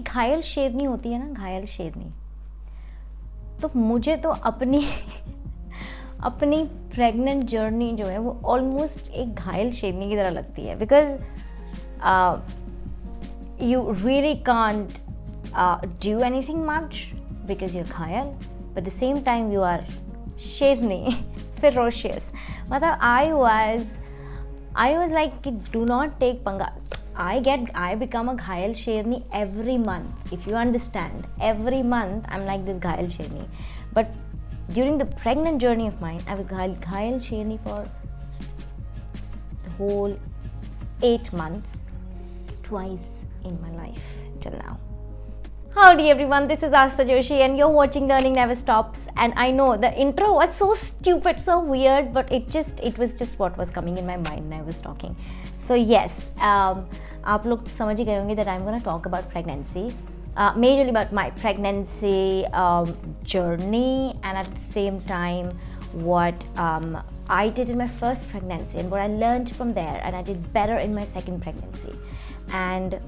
एक घायल शेरनी होती है ना, घायल शेरनी, तो मुझे तो अपनी अपनी प्रेग्नेंट जर्नी जो है वो ऑलमोस्ट एक घायल शेरनी की तरह लगती है, because you really can't do anything much because you घायल, but the same time you are शेरनी, ferocious. मतलब I was like, do not take पंगा. I become a घायल शेरनी every month, if you understand. Every month I'm like this घायल शेरनी. But during the pregnant journey of mine, I was घायल शेरनी for the whole 8 months, twice in my life till now. Howdy everyone, this is Astha Joshi and you're watching Learning Never Stops. And I know the intro was so stupid, so weird, but it was just what was coming in my mind when I was talking. So yes, आप लोग समझ ही गए होंगे that I'm going to talk about pregnancy, majorly about my pregnancy journey, and at the same time what I did in my first pregnancy and what I learned from there, and I did better in my second pregnancy, and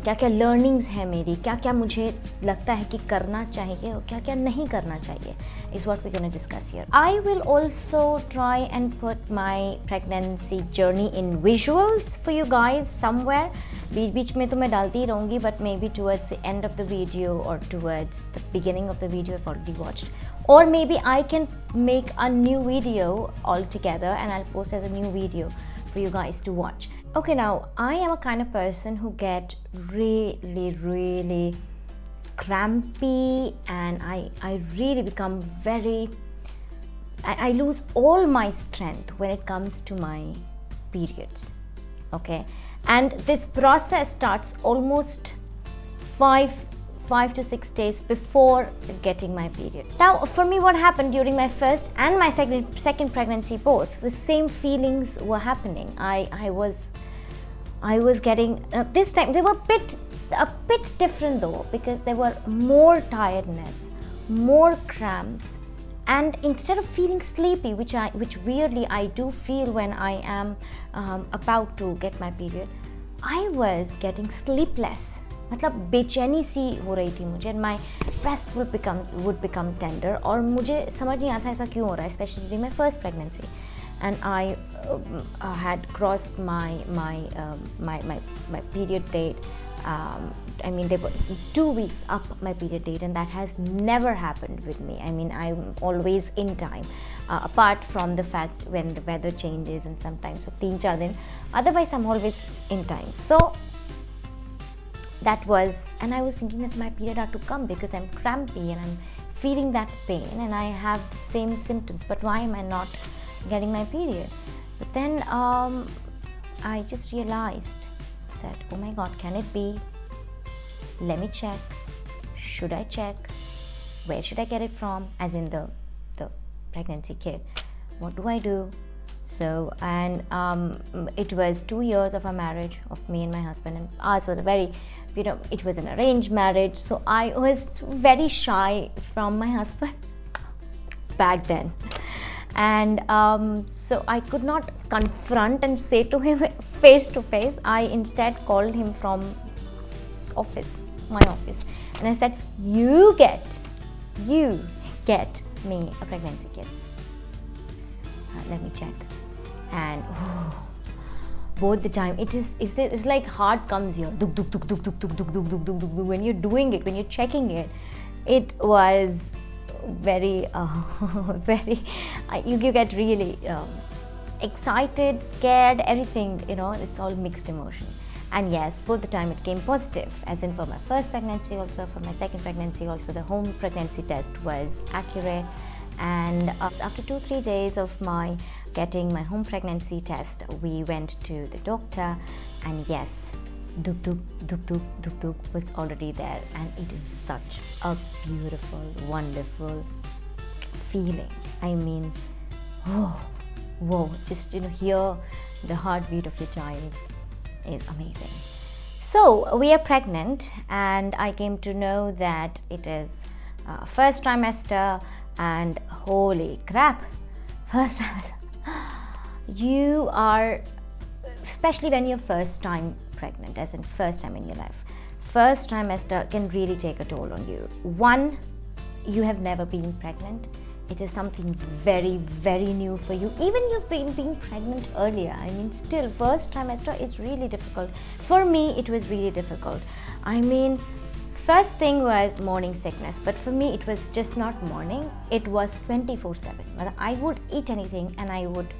क्या क्या learnings है मेरी, क्या क्या मुझे लगता है कि करना चाहिए और क्या क्या नहीं करना चाहिए, is what we're going to discuss here. I will also try and put my pregnancy journey in visuals for you guys somewhere. बीच में तो मैं डालती ही रहूँगी, but maybe towards the end of the video or towards the beginning of the video I've already watched. Or maybe I can make a new video altogether and I'll post as a new video for you guys to watch. Okay, now I am a kind of person who get really crampy, and I really become I lose all my strength when it comes to my periods. Okay, and this process starts almost 5 to 6 days before getting my period. Now for me, what happened during my first and my second pregnancy, both the same feelings were happening. I was getting this time they were a bit different though, because there were more tiredness, more cramps, and instead of feeling sleepy, which weirdly I do feel when I am about to get my period, I was getting sleepless. मतलब बेचैनी सी हो रही थी मुझे, and my breast would become tender, और मुझे समझ नहीं आता ऐसा क्यों हो रहा है, especially during my first pregnancy. And I had crossed my period date. I mean, they were 2 weeks up my period date, and that has never happened with me. I mean, I'm always in time, apart from the fact when the weather changes and sometimes for 3-4 दिन. Otherwise, I'm always in time. So that was, and I was thinking that my period had to come because I'm crampy and I'm feeling that pain and I have the same symptoms. But why am I not getting my period? But then I just realized that, oh my god, can it be? Let me check. Should I check? Where should I get it from? As in the pregnancy kit. What do I do? So, and it was 2 years of our marriage, of me and my husband, and ours was a very, it was an arranged marriage, so I was very shy from my husband back then. And so I could not confront and say to him face to face. I instead called him from my office, and I said, you get me a pregnancy kit. Let me check. And both the time it's like heart comes here, duk duk duk duk duk duk duk duk duk duk duk. When you're doing it, when you're checking it, it was very you get really excited, scared, everything, it's all mixed emotion. And yes, both the time it came positive, as in for my first pregnancy, also for my second pregnancy, also the home pregnancy test was accurate. And after 2-3 days of my getting my home pregnancy test, we went to the doctor, and yes, duk duk duk duk duk duk was already there, and it is such a beautiful, wonderful feeling. I mean, whoa, just hear the heartbeat of your child is amazing. So we are pregnant, and I came to know that it is first trimester. And holy crap, first time, you are, especially when you're first time pregnant, as in first time in your life, first trimester can really take a toll on you. One, you have never been pregnant. It is something very, very new for you. Even you've been being pregnant earlier. I mean, still, first trimester is really difficult. For me, it was really difficult. I mean, first thing was morning sickness, but for me, it was just not morning. It was 24/7. I would eat anything and I would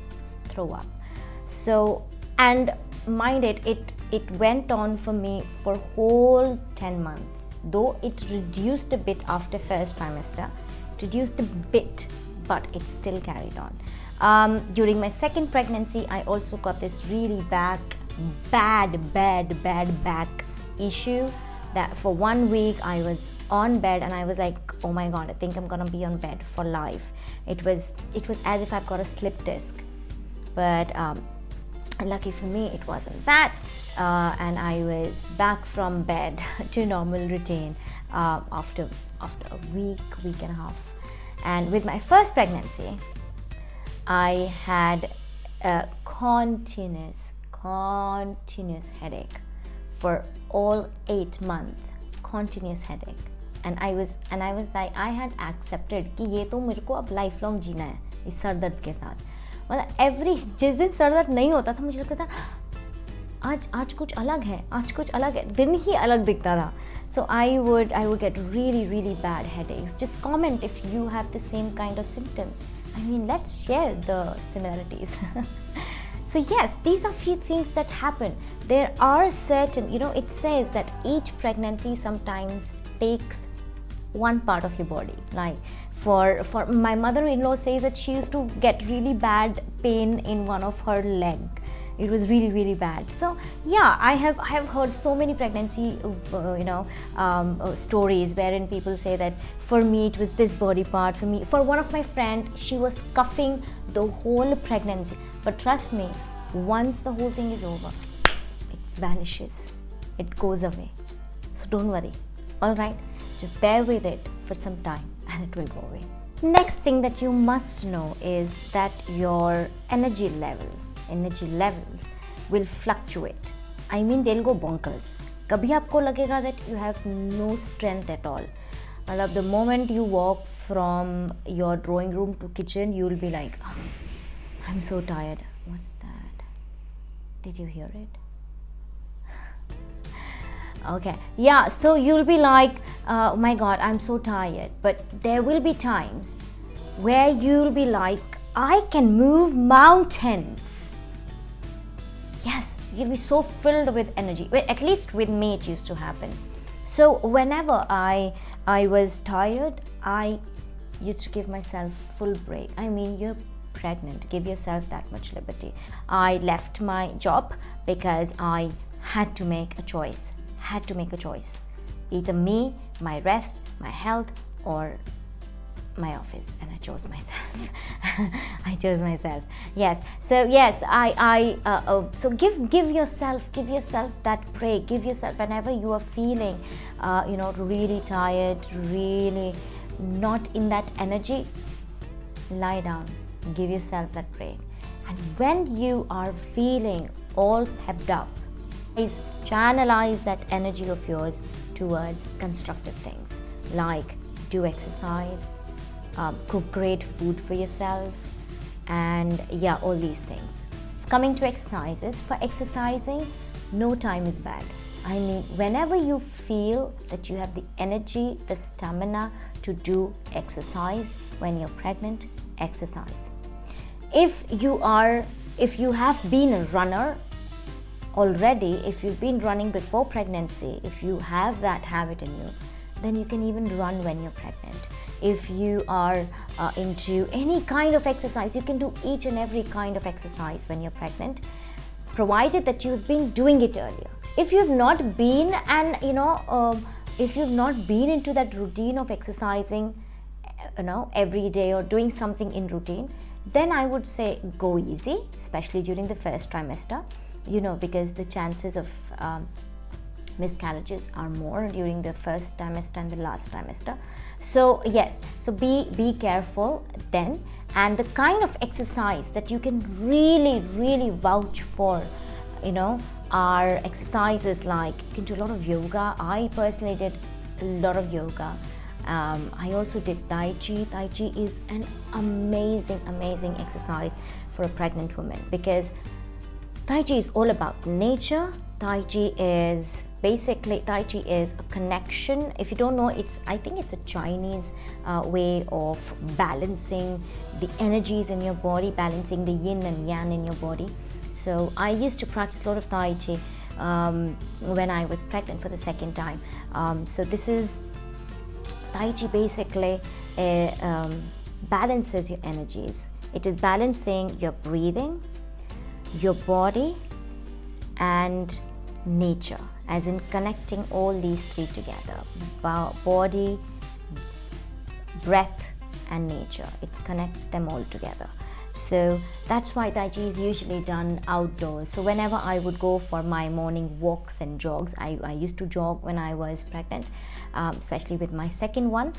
throw up. So, and mind it went on for me for whole 10 months. Though it reduced a bit after first trimester, reduced a bit, but it still carried on. During my second pregnancy, I also got this really bad back issue that for 1 week I was on bed and I was like, oh my god, I think I'm gonna be on bed for life. It was as if I'd got a slip disc, but lucky for me it wasn't that, and I was back from bed to normal routine after a week and a half. And with my first pregnancy, I had a continuous headache for all 8 months. Continuous headache, and I was like, I had accepted कि ये तो मेरे को अब life long जीना है इस sir दर्द के साथ. मतलब एवरी जिस दिन सर दर्द नहीं होता था मुझे लगता था आज कुछ अलग है, दिन ही अलग दिखता था. So I would get really bad headaches. Just comment if you have the same kind of symptom. I mean, let's share the similarities. So yes, these are few things that happen. There are certain, it says that each pregnancy sometimes takes one part of your body. Like for my mother-in-law says that she used to get really bad pain in one of her leg. It was really bad. So yeah, I have heard so many pregnancy stories wherein people say that for me it was this body part. For one of my friends, she was coughing the whole pregnancy, but trust me, once the whole thing is over, it vanishes, it goes away. So don't worry, all right, just bear with it for some time and it will go away. Next thing that you must know is that your energy levels will fluctuate. I mean, they'll go bonkers. कभी आपको लगेगा that you have no strength at all. मतलब the moment you walk from your drawing room to kitchen, you'll be like, oh, I'm so tired. What's that? Did you hear it? Okay, yeah, so you'll be like, oh my god, I'm so tired. But there will be times where you'll be like, I can move mountains. Yes, you'll be so filled with energy. Well, at least with me it used to happen. So whenever I was tired, I used to give myself full break. I mean, you're pregnant, give yourself that much liberty. I left my job because I had to make a choice. Either me, my rest, my health, or my office, and I chose myself. Yes, so yes, so give yourself that break. Give yourself, whenever you are feeling really tired, really not in that energy, lie down, give yourself that break. And when you are feeling all pepped up, please channelize that energy of yours towards constructive things, like do exercise, cook great food for yourself, and yeah, all these things. Coming to exercises, for exercising, no time is bad. I mean, whenever you feel that you have the energy, the stamina to do exercise when you're pregnant, exercise. If you have been a runner already, if you've been running before pregnancy, if you have that habit in you, then you can even run when you're pregnant. If you are into any kind of exercise, you can do each and every kind of exercise when you're pregnant, provided that you've been doing it earlier. If you've not been, and if you've not been into that routine of exercising every day or doing something in routine, then I would say go easy, especially during the first trimester, because the chances of miscarriages are more during the first trimester and the last trimester. So yes, so be careful then. And the kind of exercise that you can really vouch for, are exercises like you can do a lot of yoga. I personally did a lot of yoga. I also did Tai Chi. Tai Chi is an amazing exercise for a pregnant woman, because Tai Chi is all about nature. Tai Chi is a connection. If you don't know, I think it's a Chinese way of balancing the energies in your body, balancing the yin and yang in your body. So I used to practice a lot of Tai Chi when I was pregnant for the second time. So this is Tai Chi basically balances your energies. It is balancing your breathing, your body, and nature, as in connecting all these three together: body, breath, and nature. It connects them all together. So that's why Tai Chi is usually done outdoors. So whenever I would go for my morning walks and jogs, I used to jog when I was pregnant, especially with my second one.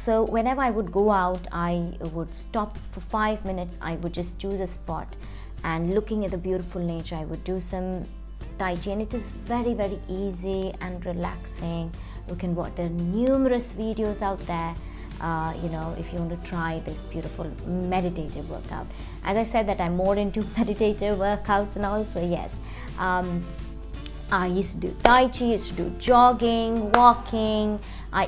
So whenever I would go out, I would stop for 5 minutes. I would just choose a spot, and looking at the beautiful nature, I would do some Tai Chi, and it is very easy and relaxing. You can watch, there are numerous videos out there, if you want to try this beautiful meditative workout. As I said that I'm more into meditative workouts and all, so yes, I used to do Tai Chi, used to do jogging, walking. I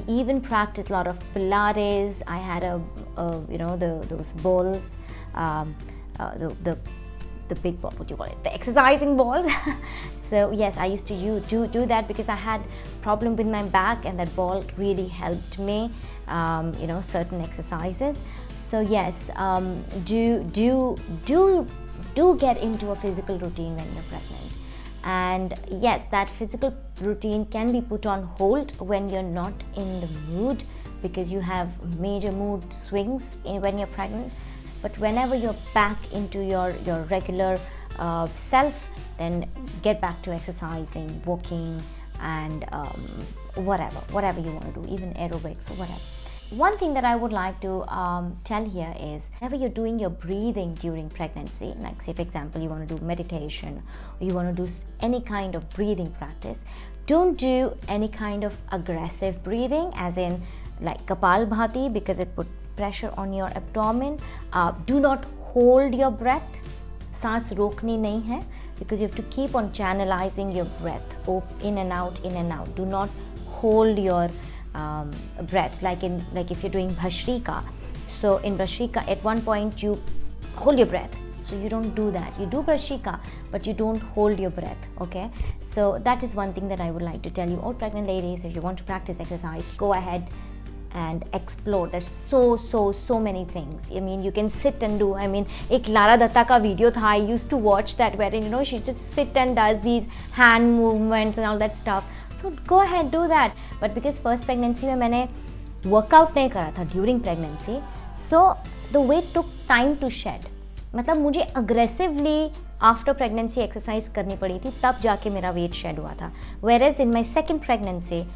even practiced a lot of Pilates. I had those balls, the big ball, what do you call it, the exercising ball. So yes, I used to do that because I had problem with my back, and that ball really helped me, certain exercises. So yes, do get into a physical routine when you're pregnant. And yes, that physical routine can be put on hold when you're not in the mood, because you have major mood swings when you're pregnant. But whenever you're back into your regular self, then get back to exercising, walking, and whatever you want to do, even aerobics or whatever. One thing that I would like to tell here is, whenever you're doing your breathing during pregnancy, like say for example you want to do meditation, or you want to do any kind of breathing practice, don't do any kind of aggressive breathing, as in like Kapalbhati, because it puts pressure on your abdomen. Do not hold your breath. सांस रोकनी नहीं है, because you have to keep on channelizing your breath, in and out, in and out. Do not hold your breath, like if you're doing Bhashrika. So in Bhashrika, at one point you hold your breath, so you don't do that. You do Bhashrika, but you don't hold your breath. Okay, so that is one thing that I would like to tell you, all pregnant ladies. If you want to practice exercise, go ahead and explore. There's so many things. I mean, you can sit and do. I mean, ek Lara Datta ka video tha, I used to watch that, wherein she just sit and does these hand movements and all that stuff. So go ahead, do that. But because first pregnancy में मैंने workout नहीं करा था during pregnancy, so the weight took time to shed. मतलब मुझे aggressively after pregnancy exercise करनी पड़ी थी, तब जाके मेरा weight shed हुआ था. Whereas in my second pregnancy,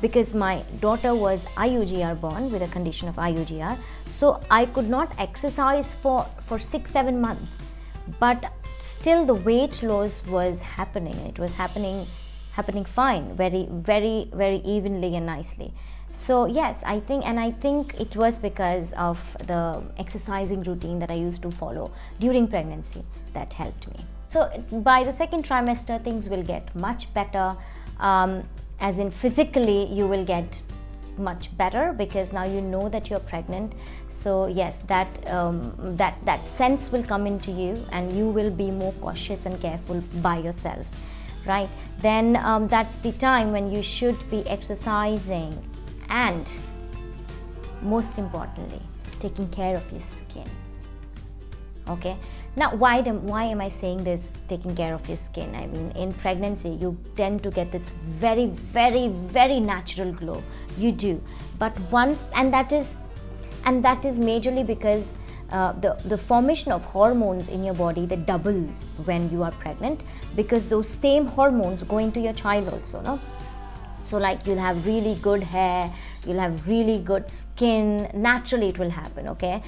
because my daughter was IUGR born with a condition of IUGR, so I could not exercise for 6-7 months, but still the weight loss was happening. It was happening fine, very evenly and nicely. So yes, I think it was because of the exercising routine that I used to follow during pregnancy that helped me. So by the second trimester, things will get much better. As in physically you will get much better, because now you know that you're pregnant. So yes, that sense will come into you, and you will be more cautious and careful by yourself, right? Then that's the time when you should be exercising, and most importantly, taking care of your skin. Okay, now why am I saying this, taking care of your skin? I mean, in pregnancy you tend to get this very natural glow. You do, but that is majorly because the formation of hormones in your body that doubles when you are pregnant, because those same hormones go into your child also, no? So like, you'll have really good hair, you'll have really good skin, naturally it will happen, okay?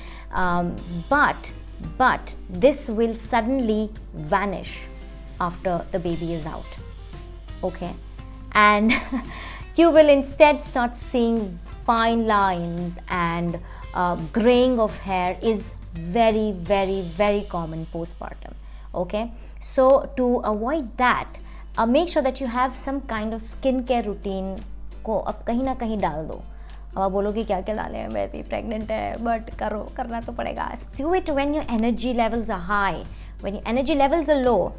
But but this will suddenly vanish after the baby is out. Okay, and you will instead start seeing fine lines, and graying of hair is very, very, very common postpartum. Okay, so to avoid that, make sure that you have some kind of skincare routine को अब कहीं ना कहीं डाल दो. अब आप बोलोगे क्या क्या डालें, मैं भी प्रेग्नेंट है, बट करना तो पड़ेगा. Do it when your energy levels are high. When your energy levels are low,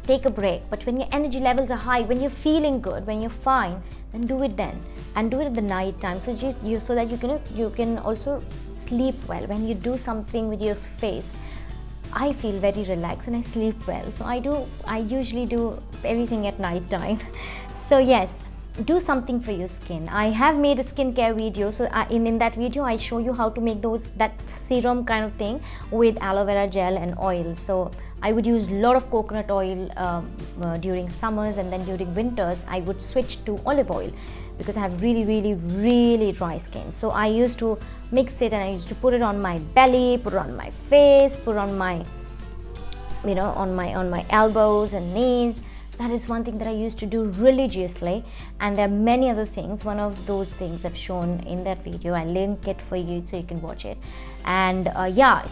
take a break. But when your energy levels are high, when you're feeling good, when you're fine, then do it then, and do it at the night time, so that you can also sleep well. When you do something with your face, I feel very relaxed and I sleep well. So I usually do everything at night time. So yes, do something for your skin. I have made a skincare video, so in that video I show you how to make that serum kind of thing with aloe vera gel and oil. So I would use a lot of coconut oil during summers, and then during winters I would switch to olive oil because I have really, really, really dry skin. So I used to mix it and I used to put it on my belly, put it on my face, put it on my, on my elbows and knees. That is one thing that I used to do religiously, and there are many other things. One of those things I've shown in that video. I'll link it for you so you can watch it. And so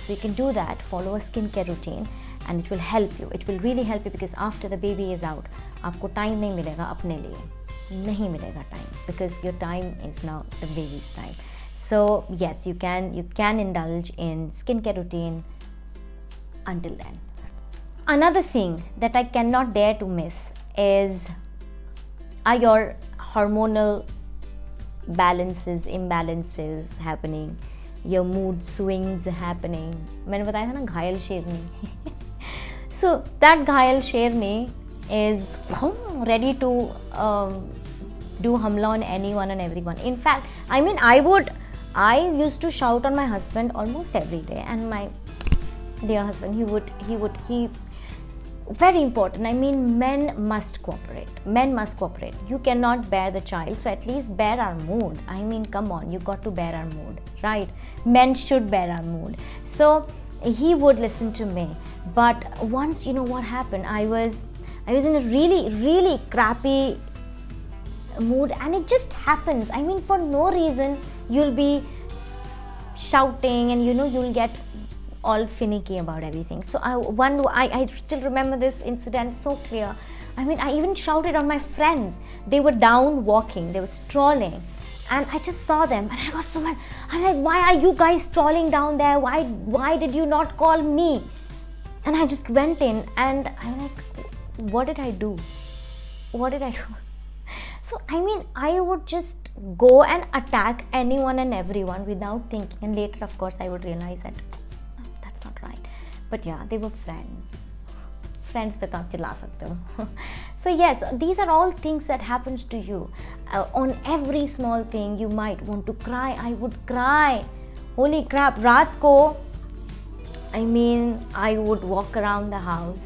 you can do that, follow a skincare routine, and it will help you. It will really help you, because after the baby is out, आपको time नहीं मिलेगा अपने लिए, नहीं मिलेगा time, because your time is now the baby's time. So yes, you can indulge in skincare routine until then. Another thing that I cannot dare to miss are your hormonal imbalances happening, your mood swings happening. मैंने बताया था ना घायल शेरनी. So that घायल शेरनी is ready to do hamla on anyone and everyone. In fact, I used to shout on my husband almost every day, and my dear husband, he very important. Men must cooperate. You cannot bear the child, so at least bear our mood. Come on, you got to bear our mood, right? Men should bear our mood. So he would listen to me. But once, what happened, I was in a really, really crappy mood, and it just happens. For no reason you'll be shouting, and you'll get all finicky about everything. So I still remember this incident so clear. I even shouted on my friends. They were down walking, they were strolling, and I just saw them, and I got so mad. I'm like, why are you guys strolling down there? Why did you not call me? And I just went in, and I'm like, what did I do? So I would just go and attack anyone and everyone without thinking, and later of course I would realize that that's not right. But yeah, they were friends पे तो आप चिल्ला सकते हो. So yes, these are all things that happens to you. On every small thing you might want to cry. I would cry. Holy crap, रात को I would walk around the house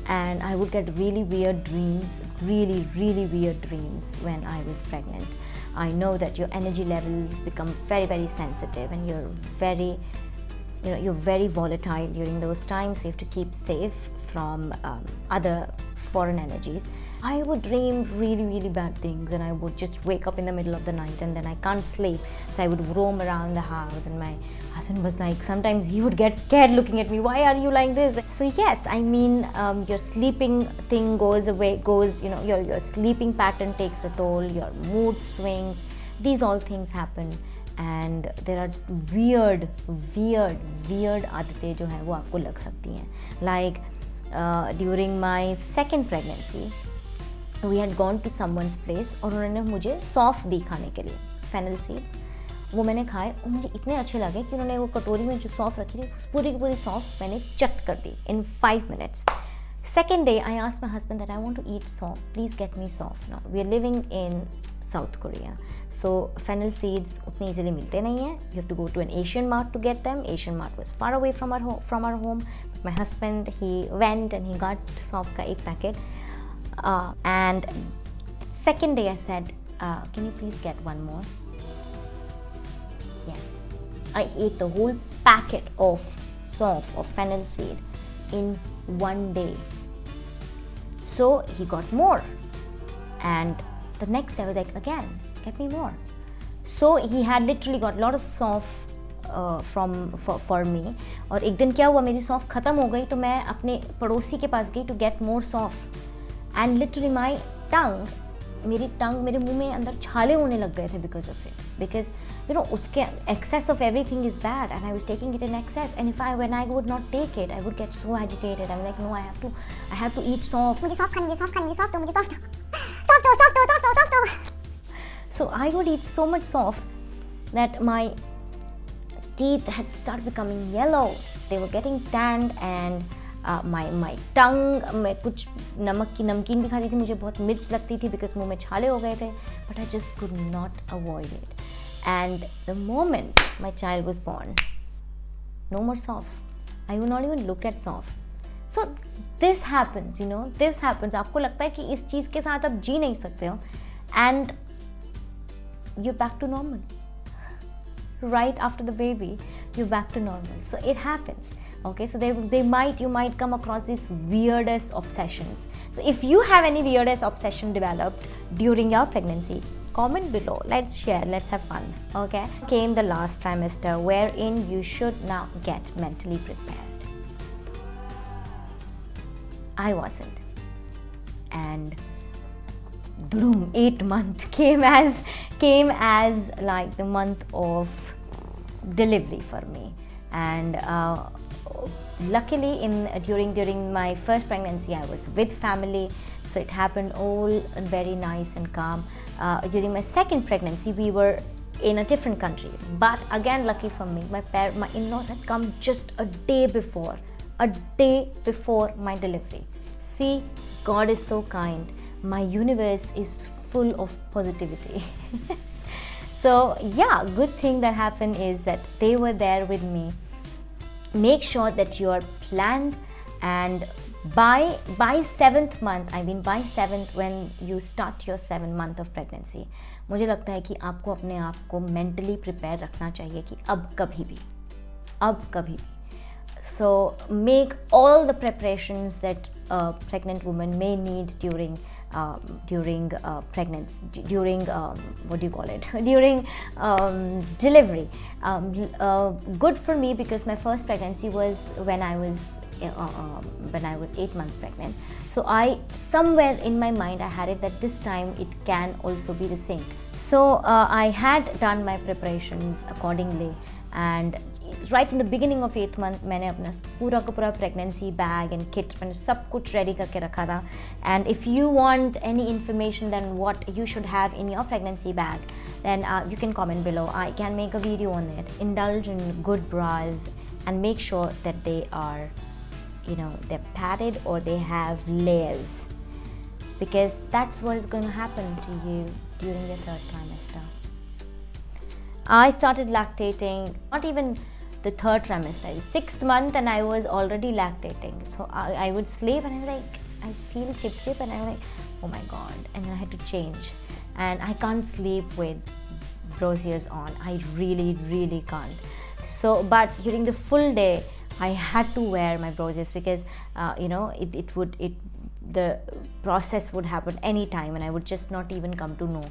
and I would get really weird dreams, really, really weird dreams when I was pregnant. I know that your energy levels become very, very sensitive, and you're very volatile during those times, so you have to keep safe from other foreign energies. I would dream really, really bad things, and I would just wake up in the middle of the night, and then I can't sleep, so I would roam around the house, and my husband was like, sometimes he would get scared looking at me, why are you like this? So yes, your sleeping thing goes away, your sleeping pattern takes a toll, your mood swings, these all things happen. And there are weird आदतें जो है वो आपको लग सकती हैं. Like during my second pregnancy, we had gone to someone's place और उन्होंने मुझे सौंफ दी खाने के लिए, fennel seeds. वो मैंने खाए और मुझे इतने अच्छे लगे कि उन्होंने वो कटोरी में जो सौंफ रखी थी पूरी की पूरी सौंफ मैंने चट कर दी in 5 minutes. Second day, I asked my husband that I want to eat sauf. Please get me sauf now. We are living in South Korea. So fennel seeds उतनी easily मिलते नहीं हैं. You have to go to an Asian mart to get them. Asian mart was far away from our home. But my husband, he went and he got sauf का एक packet. And second day I said, can you please get one more? Yes. I ate the whole packet of soft of fennel seed in one day. So he got more, and the next day I was like, again, get me more. So he had literally got a lot of soft for me. और एक दिन क्या हुआ, मेरी सौंफ ख़त्म हो गई, तो मैं अपने पड़ोसी के पास गई to get more सौंफ, and literally my tongue, मेरे मुंह में अंदर छाले होने लग गए थे because of it, because you know उसके excess of everything is bad, and I was taking it in excess, and when I would not take it, I would get so agitated. I'm like, no, I have to eat सौंफ, मुझे सौंफ खानी, सौंफ दो, मुझे सौंफ दो. So I would eat so much सौंफ that my teeth had started becoming yellow. They were getting tanned, and my tongue, मैं कुछ नमकीन भी खाती थी, मुझे बहुत मिर्च लगती थी because मुंह में छाले हो गए थे, but I just could not avoid it. And the moment my child was born, no more soft. I would not even look at soft. So this happens, you know, this happens. आपको लगता है कि इस चीज़ के साथ आप जी नहीं सकते हो, and you're back to normal. Right after the baby, you're back to normal. So it happens. Okay, so you might come across these weirdest obsessions. So if you have any weirdest obsession developed during your pregnancy, comment below. Let's share, let's have fun. Okay, came the last trimester, wherein you should now get mentally prepared. I wasn't, and 8 months came as like the month of delivery for me. And luckily during my first pregnancy I was with family, so it happened all very nice and calm. During my second pregnancy we were in a different country, but again lucky for me, my in-laws had come just a day before my delivery. See, God is so kind. My universe is full of positivity. So yeah, good thing that happened is that they were there with me. Make sure that you are planned, and by 7th month, by 7th, when you start your 7th month of pregnancy, मुझे लगता है कि आपको अपने आप को mentally prepare रखना चाहिए कि अब कभी भी. So make all the preparations that a pregnant woman may need during pregnancy, during delivery. Good for me, because my first pregnancy was when I was 8 months pregnant. So I, somewhere in my mind, I had it that this time it can also be the same. So I had done my preparations accordingly, and right in the beginning of 8th month मैंने अपना पूरा का पूरा pregnancy bag and kit मैंने सब कुछ ready करके रखा था. And if you want any information then what you should have in your pregnancy bag, then you can comment below. I can make a video on it. Indulge in good bras and make sure that they are, you know, they're padded or they have layers, because that's what is going to happen to you during your 3rd trimester. I started lactating, not even the 3rd trimester, 6th month, and I was already lactating. So I would sleep and I was like, I feel chip, and I was like, oh my god, and then I had to change. And I can't sleep with braziers on. I really can't. So, but during the full day, I had to wear my braziers because you know, the process would happen anytime, and I would just not even come to know.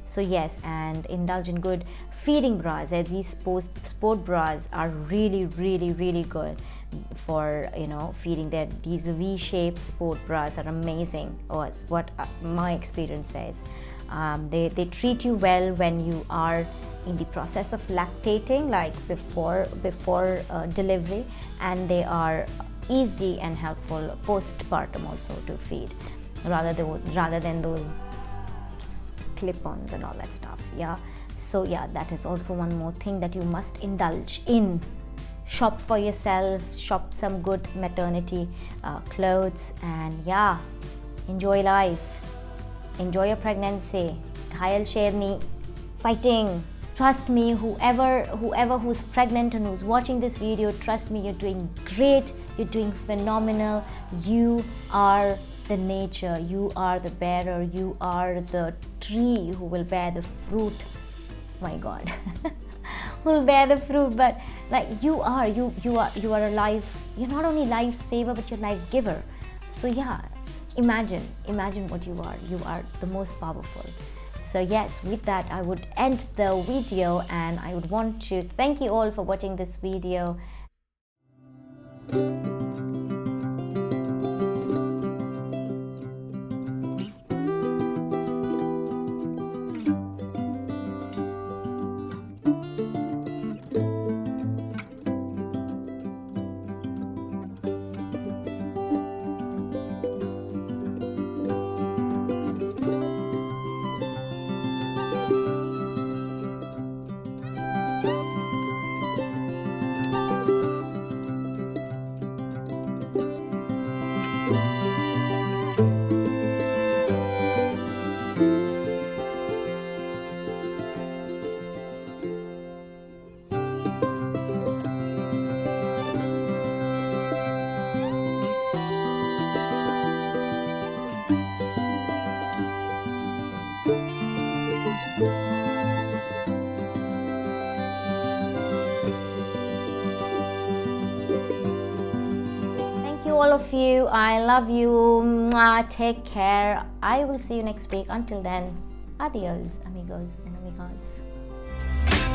So yes, and indulge in good feeding bras. These sport bras are really good for, you know, feeding. These V-shaped sport bras are amazing. Oh, it's what my experience says. They treat you well when you are in the process of lactating, like before delivery, and they are easy and helpful postpartum also to feed, rather than those clip-ons and all that stuff. Yeah, so yeah, that is also one more thing that you must indulge in. Shop for yourself, shop some good maternity clothes, and yeah, enjoy life, enjoy your pregnancy. Khayal Sherni, fighting. Trust me, whoever who's pregnant and who's watching this video, trust me, you're doing great, you're doing phenomenal. You are the nature, you are the bearer, you are the tree who will bear the fruit. My god. Who will bear the fruit. But Like you are a life, you're not only life saver but you're life giver. So yeah, imagine what you are the most powerful. So yes, with that I would end the video, and I would want to thank you all for watching this video. All of you, I love you. Mwah. Take care. I will see you next week. Until then, adios, amigos and amigas.